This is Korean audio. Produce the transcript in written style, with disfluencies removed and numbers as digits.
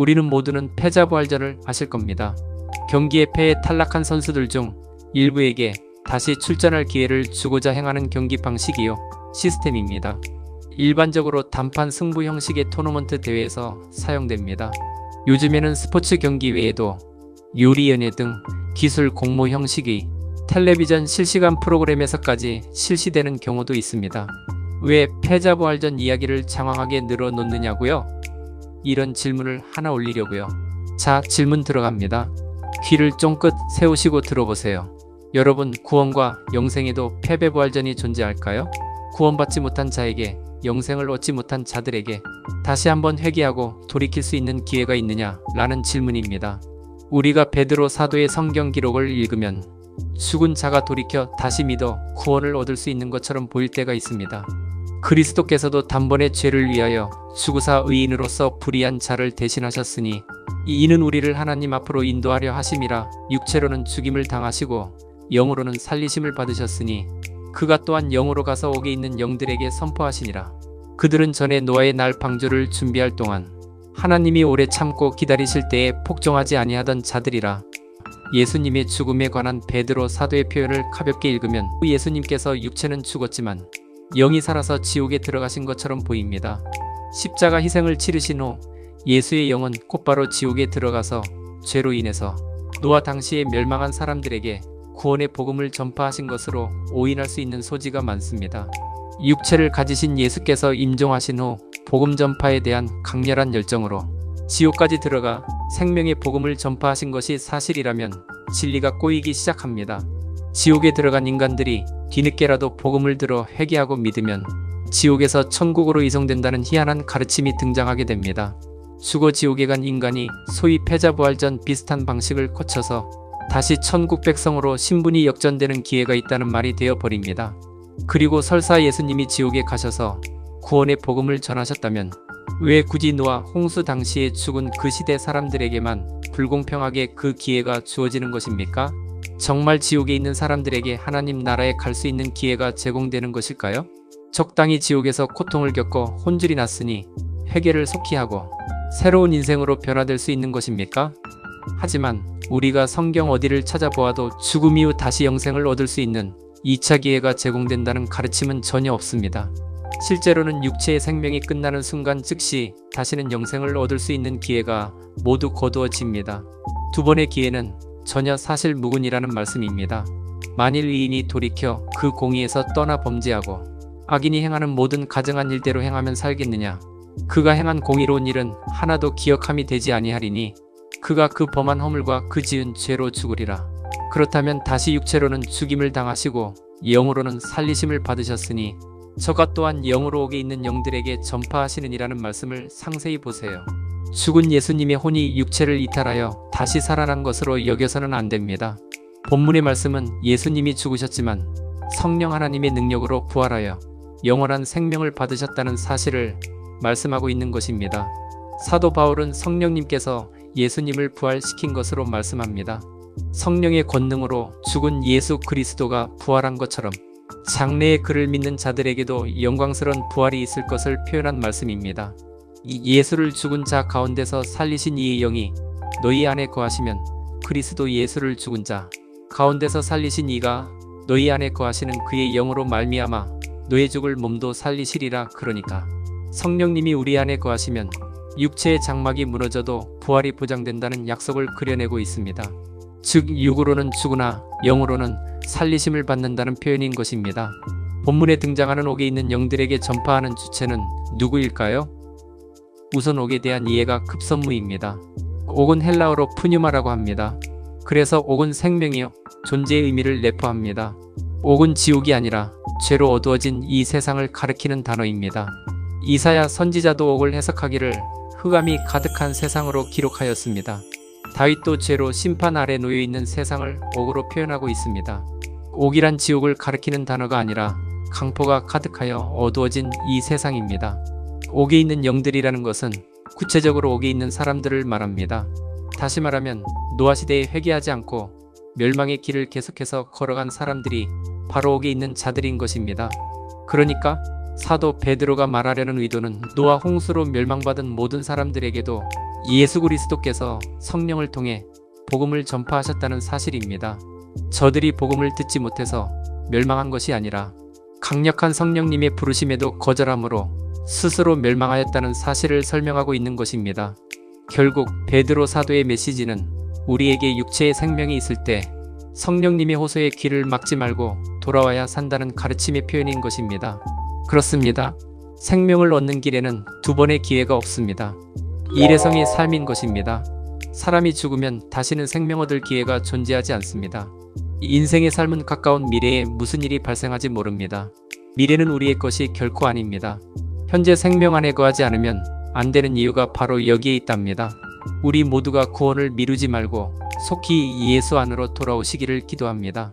우리는 모두는 패자부활전을 아실 겁니다. 경기에 패해 탈락한 선수들 중 일부에게 다시 출전할 기회를 주고자 행하는 경기 방식이요, 시스템입니다. 일반적으로 단판 승부 형식의 토너먼트 대회에서 사용됩니다. 요즘에는 스포츠 경기 외에도 요리 연예 등 기술 공모 형식의 텔레비전 실시간 프로그램에서까지 실시되는 경우도 있습니다. 왜 패자부활전 이야기를 장황하게 늘어놓느냐고요? 이런 질문을 하나 올리려고요. 자, 질문 들어갑니다. 귀를 쫑긋 세우시고 들어보세요. 여러분, 구원과 영생에도 패배부활전이 존재할까요? 구원받지 못한 자에게, 영생을 얻지 못한 자들에게 다시 한번 회개하고 돌이킬 수 있는 기회가 있느냐? 라는 질문입니다. 우리가 베드로 사도의 성경 기록을 읽으면 죽은 자가 돌이켜 다시 믿어 구원을 얻을 수 있는 것처럼 보일 때가 있습니다. 그리스도께서도 단번에 죄를 위하여 죽으사 의인으로서 불의한 자를 대신하셨으니 이는 우리를 하나님 앞으로 인도하려 하심이라. 육체로는 죽임을 당하시고 영으로는 살리심을 받으셨으니 그가 또한 영으로 가서 옥에 있는 영들에게 선포하시니라. 그들은 전에 노아의 날 방주를 준비할 동안 하나님이 오래 참고 기다리실 때에 복종하지 아니하던 자들이라. 예수님의 죽음에 관한 베드로 사도의 표현을 가볍게 읽으면 예수님께서 육체는 죽었지만 영이 살아서 지옥에 들어가신 것처럼 보입니다. 십자가 희생을 치르신 후 예수의 영은 곧바로 지옥에 들어가서 죄로 인해서 노아 당시에 멸망한 사람들에게 구원의 복음을 전파하신 것으로 오인할 수 있는 소지가 많습니다. 육체를 가지신 예수께서 임종하신 후 복음 전파에 대한 강렬한 열정으로 지옥까지 들어가 생명의 복음을 전파하신 것이 사실이라면 진리가 꼬이기 시작합니다. 지옥에 들어간 인간들이 뒤늦게라도 복음을 들어 회개하고 믿으면 지옥에서 천국으로 이송된다는 희한한 가르침이 등장하게 됩니다. 죽어 지옥에 간 인간이 소위 패자부활전 비슷한 방식을 거쳐서 다시 천국 백성으로 신분이 역전되는 기회가 있다는 말이 되어버립니다. 그리고 설사 예수님이 지옥에 가셔서 구원의 복음을 전하셨다면 왜 굳이 노아 홍수 당시에 죽은 그 시대 사람들에게만 불공평하게 그 기회가 주어지는 것입니까? 정말 지옥에 있는 사람들에게 하나님 나라에 갈 수 있는 기회가 제공되는 것일까요? 적당히 지옥에서 고통을 겪고 혼쭐이 났으니 회개를 속히 하고 새로운 인생으로 변화될 수 있는 것입니까? 하지만 우리가 성경 어디를 찾아보아도 죽음 이후 다시 영생을 얻을 수 있는 2차 기회가 제공된다는 가르침은 전혀 없습니다. 실제로는 육체의 생명이 끝나는 순간 즉시 다시는 영생을 얻을 수 있는 기회가 모두 거두어집니다. 두 번의 기회는 전혀 사실무근이라는 말씀입니다. 만일 의인이 돌이켜 그 공의에서 떠나 범죄하고 악인이 행하는 모든 가증한 일대로 행하면 살겠느냐? 그가 행한 공의로운 일은 하나도 기억함이 되지 아니하리니 그가 그 범한 허물과 그 지은 죄로 죽으리라. 그렇다면 다시 육체로는 죽임을 당하시고 영으로는 살리심을 받으셨으니 저가 또한 영으로 옥에 있는 영들에게 전파하시느니라는 말씀을 상세히 보세요. 죽은 예수님의 혼이 육체를 이탈하여 다시 살아난 것으로 여겨서는 안 됩니다. 본문의 말씀은 예수님이 죽으셨지만 성령 하나님의 능력으로 부활하여 영원한 생명을 받으셨다는 사실을 말씀하고 있는 것입니다. 사도 바울은 성령님께서 예수님을 부활시킨 것으로 말씀합니다. 성령의 권능으로 죽은 예수 그리스도가 부활한 것처럼 장래의 그를 믿는 자들에게도 영광스러운 부활이 있을 것을 표현한 말씀입니다. 이 예수를 죽은 자 가운데서 살리신 이의 영이 너희 안에 거하시면 그리스도 예수를 죽은 자 가운데서 살리신 이가 너희 안에 거하시는 그의 영으로 말미암아 너의 죽을 몸도 살리시리라. 그러니까 성령님이 우리 안에 거하시면 육체의 장막이 무너져도 부활이 보장된다는 약속을 그려내고 있습니다. 즉 육으로는 죽으나 영으로는 살리심을 받는다는 표현인 것입니다. 본문에 등장하는 옥에 있는 영들에게 전파하는 주체는 누구일까요? 우선 옥에 대한 이해가 급선무입니다. 옥은 헬라어로 푸뉴마라고 합니다. 그래서 옥은 생명이요 존재의 의미를 내포합니다. 옥은 지옥이 아니라 죄로 어두워진 이 세상을 가리키는 단어입니다. 이사야 선지자도 옥을 해석하기를 흑암이 가득한 세상으로 기록하였습니다. 다윗도 죄로 심판 아래 놓여있는 세상을 옥으로 표현하고 있습니다. 옥이란 지옥을 가리키는 단어가 아니라 강포가 가득하여 어두워진 이 세상입니다. 옥에 있는 영들이라는 것은 구체적으로 옥에 있는 사람들을 말합니다. 다시 말하면 노아시대에 회개하지 않고 멸망의 길을 계속해서 걸어간 사람들이 바로 옥에 있는 자들인 것입니다. 그러니까 사도 베드로가 말하려는 의도는 노아 홍수로 멸망받은 모든 사람들에게도 예수 그리스도께서 성령을 통해 복음을 전파하셨다는 사실입니다. 저들이 복음을 듣지 못해서 멸망한 것이 아니라 강력한 성령님의 부르심에도 거절함으로 스스로 멸망하였다는 사실을 설명하고 있는 것입니다. 결국 베드로 사도의 메시지는 우리에게 육체의 생명이 있을 때 성령님의 호소에 귀를 막지 말고 돌아와야 산다는 가르침의 표현인 것입니다. 그렇습니다. 생명을 얻는 길에는 두 번의 기회가 없습니다. 일회성의 삶인 것입니다. 사람이 죽으면 다시는 생명 얻을 기회가 존재하지 않습니다. 인생의 삶은 가까운 미래에 무슨 일이 발생할지 모릅니다. 미래는 우리의 것이 결코 아닙니다. 현재 생명 안에 거하지 않으면 안 되는 이유가 바로 여기에 있답니다. 우리 모두가 구원을 미루지 말고 속히 예수 안으로 돌아오시기를 기도합니다.